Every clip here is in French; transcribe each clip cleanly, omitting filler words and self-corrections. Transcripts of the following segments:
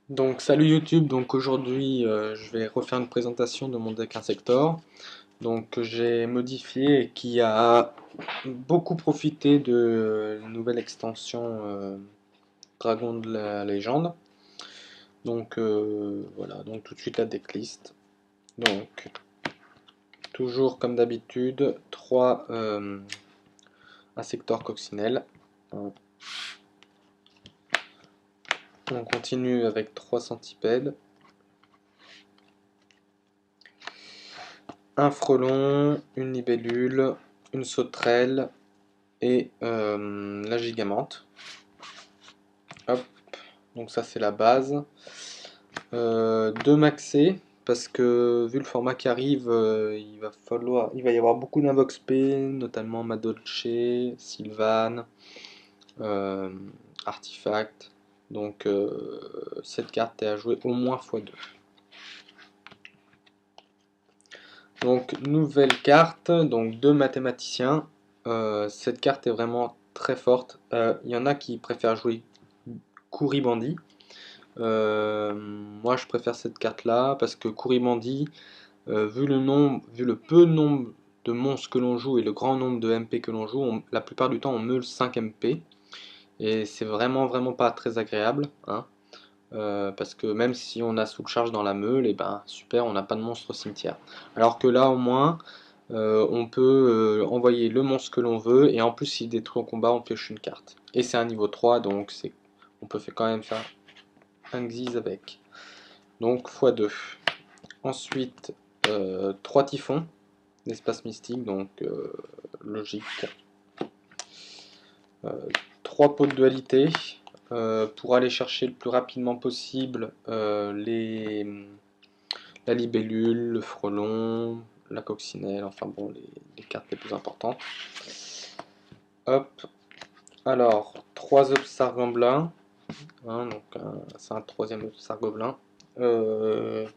Donc salut YouTube, donc aujourd'hui je vais refaire une présentation de mon deck Insector donc que j'ai modifié et qui a beaucoup profité de la nouvelle extension Dragon de la légende. Donc voilà, donc tout de suite la decklist. Donc toujours comme d'habitude 3 Insector coccinelles. On continue avec 3 centipèdes, un frelon, une libellule, une sauterelle et la gigamante. Hop, donc ça c'est la base. Deux maxés, parce que vu le format qui arrive, il va y avoir beaucoup d'invox P, notamment Madolche, Sylvan, euh, Artifact. Donc cette carte est à jouer au moins x2. Donc nouvelle carte, donc deux mathématiciens. Cette carte est vraiment très forte. Il y en a qui préfèrent jouer Kouribandi. Moi je préfère cette carte là parce que Kouribandi, vu le peu de nombre de monstres que l'on joue et le grand nombre de MP que l'on joue, la plupart du temps on meule 5 MP et c'est vraiment pas très agréable, hein. Parce que même si on a sous charge dans la meule, et ben super, on n'a pas de monstre au cimetière. Alors que là au moins on peut envoyer le monstre que l'on veut et en plus s'il détruit en combat on pioche une carte. Et c'est un niveau 3 donc on peut quand même faire un Xyz avec. Donc x2. Ensuite 3 typhons d'espace mystique, donc logique. 3 pots de dualité pour aller chercher le plus rapidement possible la libellule, le frelon, la coccinelle, enfin bon, les cartes les plus importantes. Hop, alors 3 œufs sargambelins, hein, donc c'est un troisième œuf sargobelin.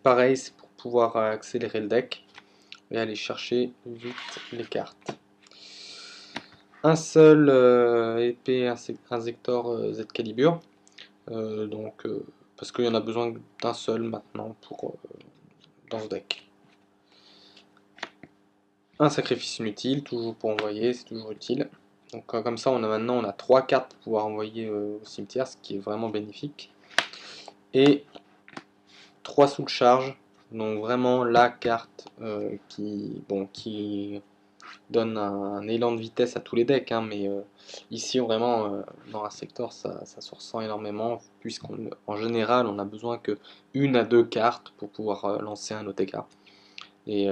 Pareil, c'est pour pouvoir accélérer le deck et aller chercher vite les cartes. Un seul épée Insector Z Calibur, parce qu'il y en a besoin d'un seul maintenant dans ce deck. Un sacrifice inutile, toujours pour envoyer, c'est toujours utile. Donc comme ça, maintenant on a 3 cartes pour pouvoir envoyer au cimetière, ce qui est vraiment bénéfique. Et 3 sous de charge, donc vraiment la carte qui donne un élan de vitesse à tous les decks, hein, mais ici vraiment dans un secteur ça se ressent énormément, puisqu'en général on a besoin que une à deux cartes pour pouvoir lancer un OTK et,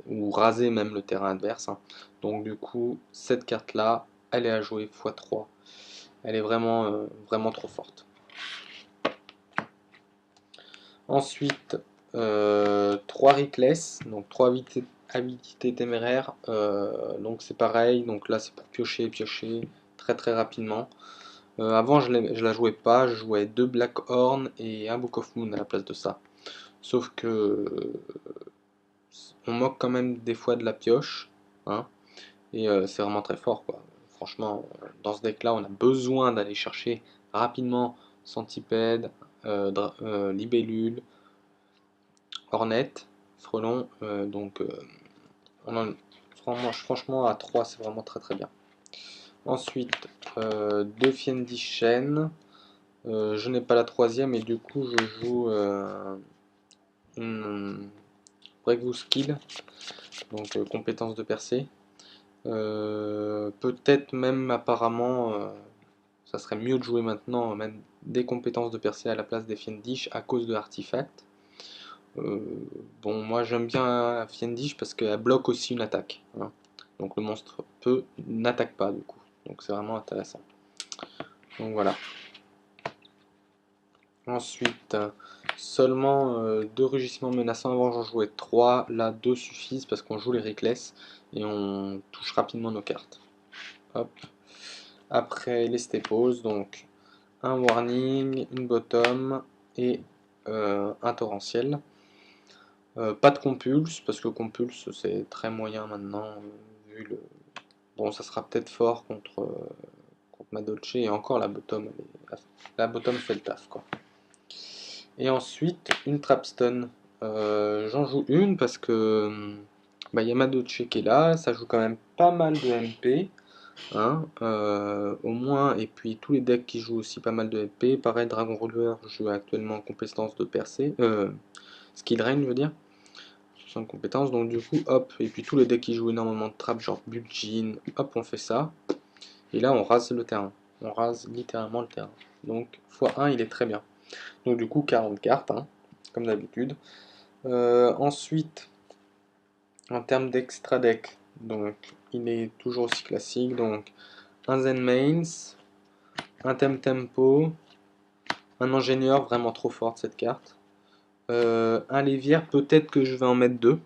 ou raser même le terrain adverse, hein. Donc du coup cette carte là elle est à jouer x3, elle est vraiment trop forte. Ensuite 3 Reckless, donc 3 habilités téméraires, donc c'est pareil, donc là c'est pour piocher très rapidement. Avant je la jouais pas, je jouais 2 Black Horn et un Book of Moon à la place de ça. Sauf que on moque quand même des fois de la pioche, hein, et c'est vraiment très fort quoi. Franchement, dans ce deck là on a besoin d'aller chercher rapidement Centipede, Libellule, Hornet, Frelon, donc on en- franchement à 3 c'est vraiment très bien. Ensuite, deux Fiendichen, je n'ai pas la troisième et du coup je joue une Breakthrough Skill, donc compétence de percée. Peut-être même apparemment, ça serait mieux de jouer maintenant même des compétences de percée à la place des Fiendish à cause de l'artefact. Euh, bon, moi j'aime bien Fiendish parce qu'elle bloque aussi une attaque, hein. Donc le monstre n'attaque pas du coup. Donc c'est vraiment intéressant. Donc voilà. Ensuite, seulement deux rugissements menaçants. Avant j'en jouais 3. Là 2 suffisent parce qu'on joue les Reckless et on touche rapidement nos cartes. Hop. Après les staples, donc un warning, une bottom et un torrentiel. Pas de compulse, parce que compulse c'est très moyen maintenant, vu le... Bon, ça sera peut-être fort contre Madolche, et encore la bottom fait le taf, quoi. Et ensuite, une Trapstone. J'en joue une parce que bah, Yamadoche qui est là, ça joue quand même pas mal de MP, hein, au moins, et puis tous les decks qui jouent aussi pas mal de MP. Pareil, Dragon Ruler joue actuellement en compétence de percée, Skill Drain, je veux dire, sans compétence, donc du coup, hop, et puis tous les decks qui jouent énormément de traps, genre Bulgin, hop, on fait ça, et là on rase le terrain, on rase littéralement le terrain. Donc x1, il est très bien. Donc du coup, 40 cartes, hein, comme d'habitude. Ensuite, en termes d'extra deck, donc il est toujours aussi classique. Donc un Zen Mains, un Tempo, un Ingénieur, vraiment trop forte cette carte. Un Lévière, peut-être que je vais en mettre deux.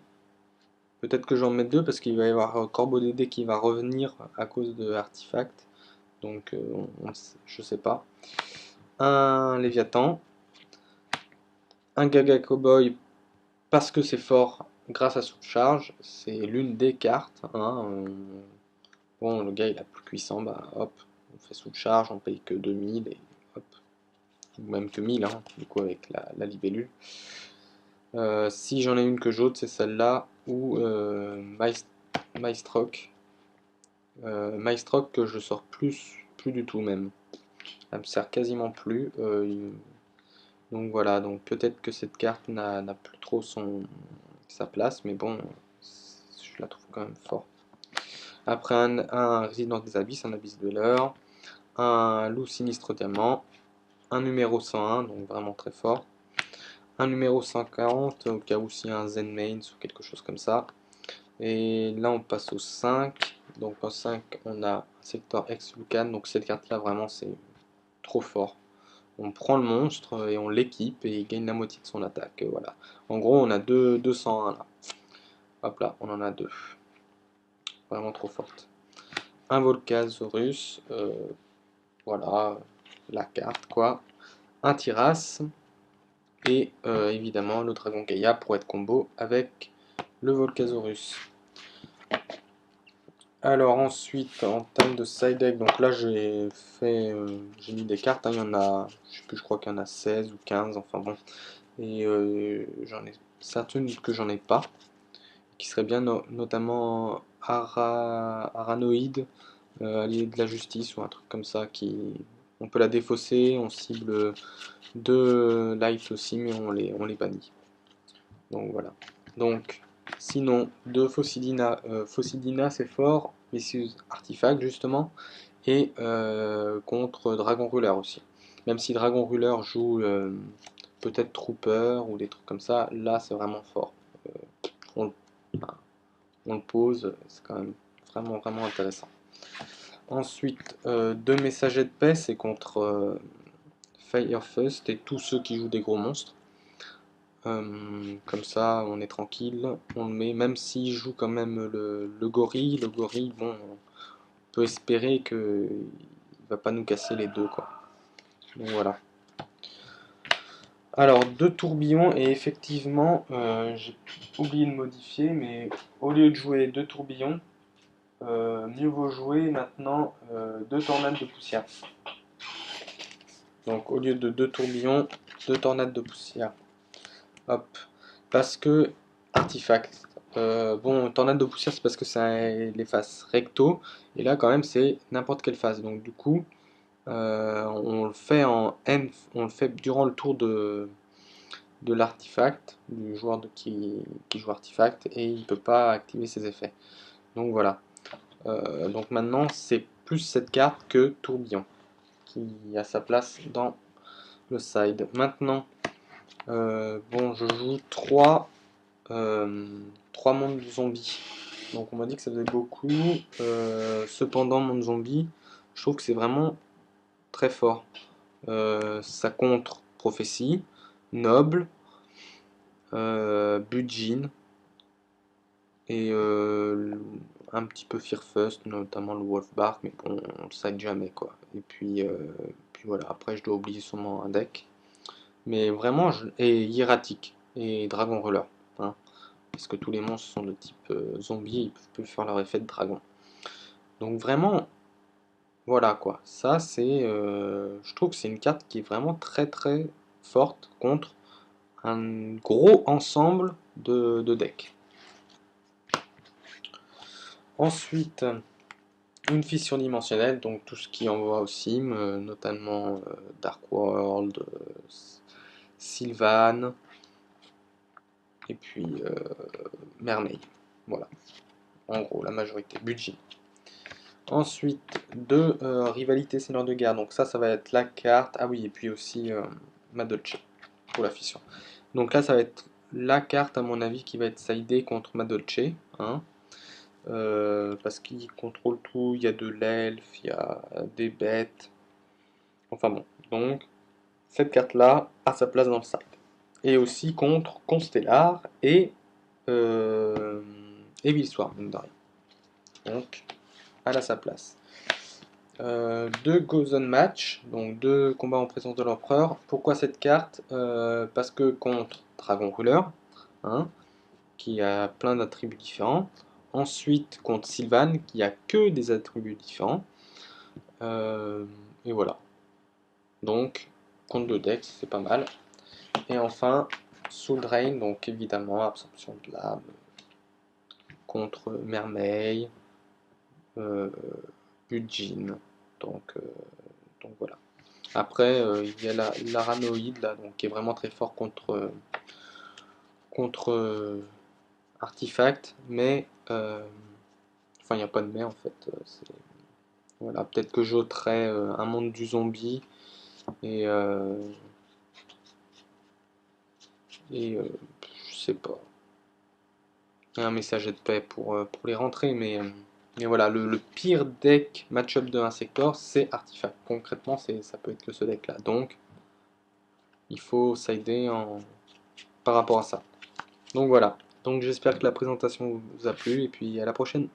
Peut-être que je vais en mettre deux parce qu'il va y avoir Corbeau Dédé qui va revenir à cause de Artifact. Donc je sais pas. Un Léviathan, un Gaga Cowboy parce que c'est fort grâce à son charge, c'est l'une des cartes, hein. Bon, le gars il a plus cuissant, bah hop, on fait sous charge, on paye que 2000 et hop, ou même que 1000, hein, du coup avec la libellule. Si j'en ai une que j'ôte, c'est celle-là, ou Maestroc. Maestroc que je sors plus du tout même. Elle me sert quasiment plus. Donc voilà, donc peut-être que cette carte n'a plus trop sa place, mais bon, je la trouve quand même forte. Après un Résident des Abysses, un Abyss Dweller, un Loup Sinistre Diamant, un numéro 101, donc vraiment très fort, un numéro 140, au cas où s'il y a un Zen Mains ou quelque chose comme ça. Et là on passe au 5, donc en 5 on a un Sector Ex-Lucan, donc cette carte là vraiment c'est trop fort. On prend le monstre et on l'équipe et il gagne la moitié de son attaque, voilà. En gros on a 201 là, hop là, on en a deux, vraiment trop forte. Un Volcasaurus, voilà, la carte quoi. Un Tiras, et évidemment le Dragon Gaïa pour être combo avec le Volcasaurus. Alors ensuite, en termes de side deck, donc là j'ai mis des cartes, hein, il y en a, je sais plus, je crois qu'il y en a 16 ou 15, enfin bon. Et j'en ai certaines que j'en ai pas, qui seraient bien, notamment Aranoïde, allié de la justice ou un truc comme ça, on peut la défausser, on cible deux light aussi, mais on les bannit. Donc voilà. Donc, sinon, de Fossidina. Fossidina, c'est fort, Misuse Artifact, justement, et contre Dragon Ruler aussi. Même si Dragon Ruler joue peut-être Trooper ou des trucs comme ça, là, c'est vraiment fort. On, le- enfin, on le pose, c'est quand même vraiment intéressant. Ensuite, deux messagers de paix, c'est contre Firefust et tous ceux qui jouent des gros monstres. Comme ça, on est tranquille, on le met, même s'il joue quand même le gorille, bon, on peut espérer qu'il ne va pas nous casser les deux, quoi. Donc voilà. Alors, deux tourbillons, et effectivement, j'ai oublié de modifier, mais au lieu de jouer deux tourbillons, mieux vaut jouer maintenant deux tornades de poussière. Donc, au lieu de deux tourbillons, deux tornades de poussière. Hop. Parce que artefact. Bon, tornade de poussière, c'est parce que c'est les faces recto. Et là, quand même, c'est n'importe quelle face. Donc, du coup, on le fait on le fait durant le tour de l'artefact, du joueur qui joue artefact, et il ne peut pas activer ses effets. Donc, voilà. Donc, maintenant, c'est plus cette carte que tourbillon qui a sa place dans le side. Maintenant, bon, je joue 3 mondes zombies. Donc on m'a dit que ça faisait beaucoup. Cependant, monde zombie, je trouve que c'est vraiment très fort. Ça contre prophétie, noble, Budjin et un petit peu Fearfust, notamment le Wolfbark, mais bon, on le side jamais quoi. Et puis voilà, après je dois oublier sûrement un deck. Mais vraiment, et hiératique et Dragon Ruler, hein. Parce que tous les monstres sont de type zombie, ils peuvent plus faire leur effet de dragon. Donc vraiment, voilà quoi. Ça c'est, je trouve que c'est une carte qui est vraiment très forte contre un gros ensemble de decks. Ensuite, une fiche surdimensionnelle, donc tout ce qui envoie au sim, notamment Dark World, Sylvan, et puis Mermaid. Voilà, en gros, la majorité. Budget. Ensuite, deux rivalités Seigneur de Guerre. Donc ça va être la carte. Ah oui, et puis aussi Madolche pour la fission. Donc là, ça va être la carte, à mon avis, qui va être sidée contre Madolche. Hein, parce qu'il contrôle tout. Il y a de l'elfe, il y a des bêtes. Enfin bon. Donc, cette carte-là a sa place dans le side. Et aussi contre Constellar euh, et Willswarm, mine de rien. Donc, elle a sa place. Deux Gozen Match, donc deux combats en présence de l'empereur. Pourquoi cette carte? Parce que contre Dragon Ruler, hein, qui a plein d'attributs différents. Ensuite contre Sylvan, qui a que des attributs différents. Et voilà. Donc contre deux decks, c'est pas mal. Et enfin Soul Drain, donc évidemment absorption de l'âme contre Mermaid, Budjin. Donc, euh, donc voilà. Après, il y a l'Aranoïde là, donc, qui est vraiment très fort contre Artifact, mais enfin il n'y a pas de mais en fait. Voilà, peut-être que j'ôterais un monde du zombie et et je sais pas, un messager de paix pour les rentrer, mais voilà, le pire deck match-up de Insector, c'est Artifact. Concrètement, ça peut être que ce deck là. Donc il faut sider par rapport à ça. Donc voilà. Donc j'espère que la présentation vous a plu et puis à la prochaine.